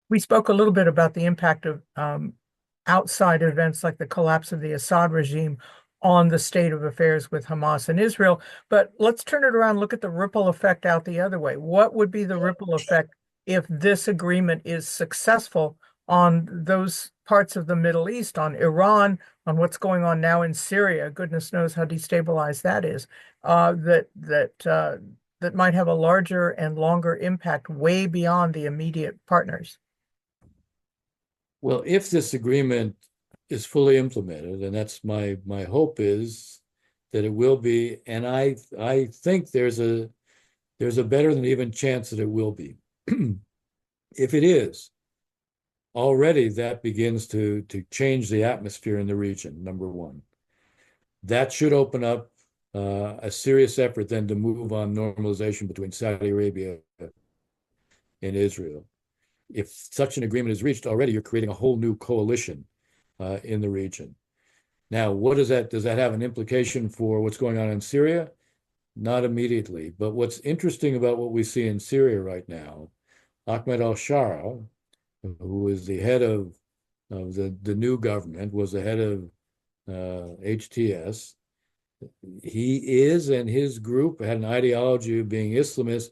We spoke a little bit about the impact of outside events like the collapse of the Assad regime on the state of affairs with Hamas and Israel. But let's turn it around, look at the ripple effect out the other way. What would be the ripple effect if this agreement is successful on those parts of the Middle East, on Iran, on what's going on now in Syria? Goodness knows how destabilized that is. That might have a larger and longer impact way beyond the immediate partners. Well, if this agreement is fully implemented, and that's my hope is that it will be, and I think there's a better than even chance that it will be. If it is, already that begins to change the atmosphere in the region, number one. That should open up a serious effort then to move on normalization between Saudi Arabia and Israel. If such an agreement is reached, already you're creating a whole new coalition in the region. Now, what does that have an implication for what's going on in Syria? Not immediately. But what's interesting about what we see in Syria right now, Ahmed al-Shara, who is the head of the new government, was the head of HTS. He is, and his group had an ideology of being Islamist,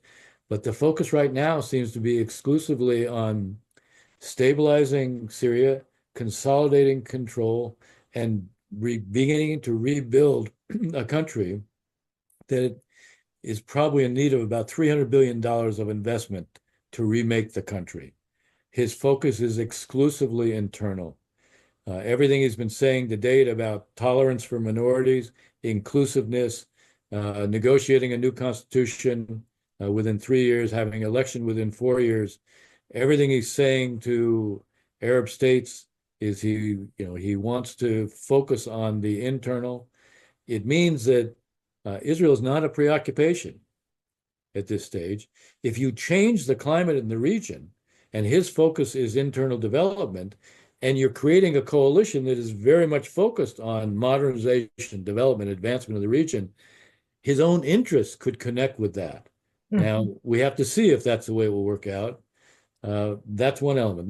but the focus right now seems to be exclusively on stabilizing Syria, consolidating control, and beginning to rebuild a country that is probably in need of about $300 billion of investment to remake the country. His focus is exclusively internal. Everything he's been saying to date about tolerance for minorities, inclusiveness, negotiating a new constitution within 3 years, having election within 4 years, everything he's saying to Arab states is he wants to focus on the internal. It means that Israel is not a preoccupation at this stage. If you change the climate in the region and his focus is internal development, and you're creating a coalition that is very much focused on modernization, development, advancement of the region, his own interests could connect with that. Hmm. Now, we have to see if that's the way it will work out. That's one element.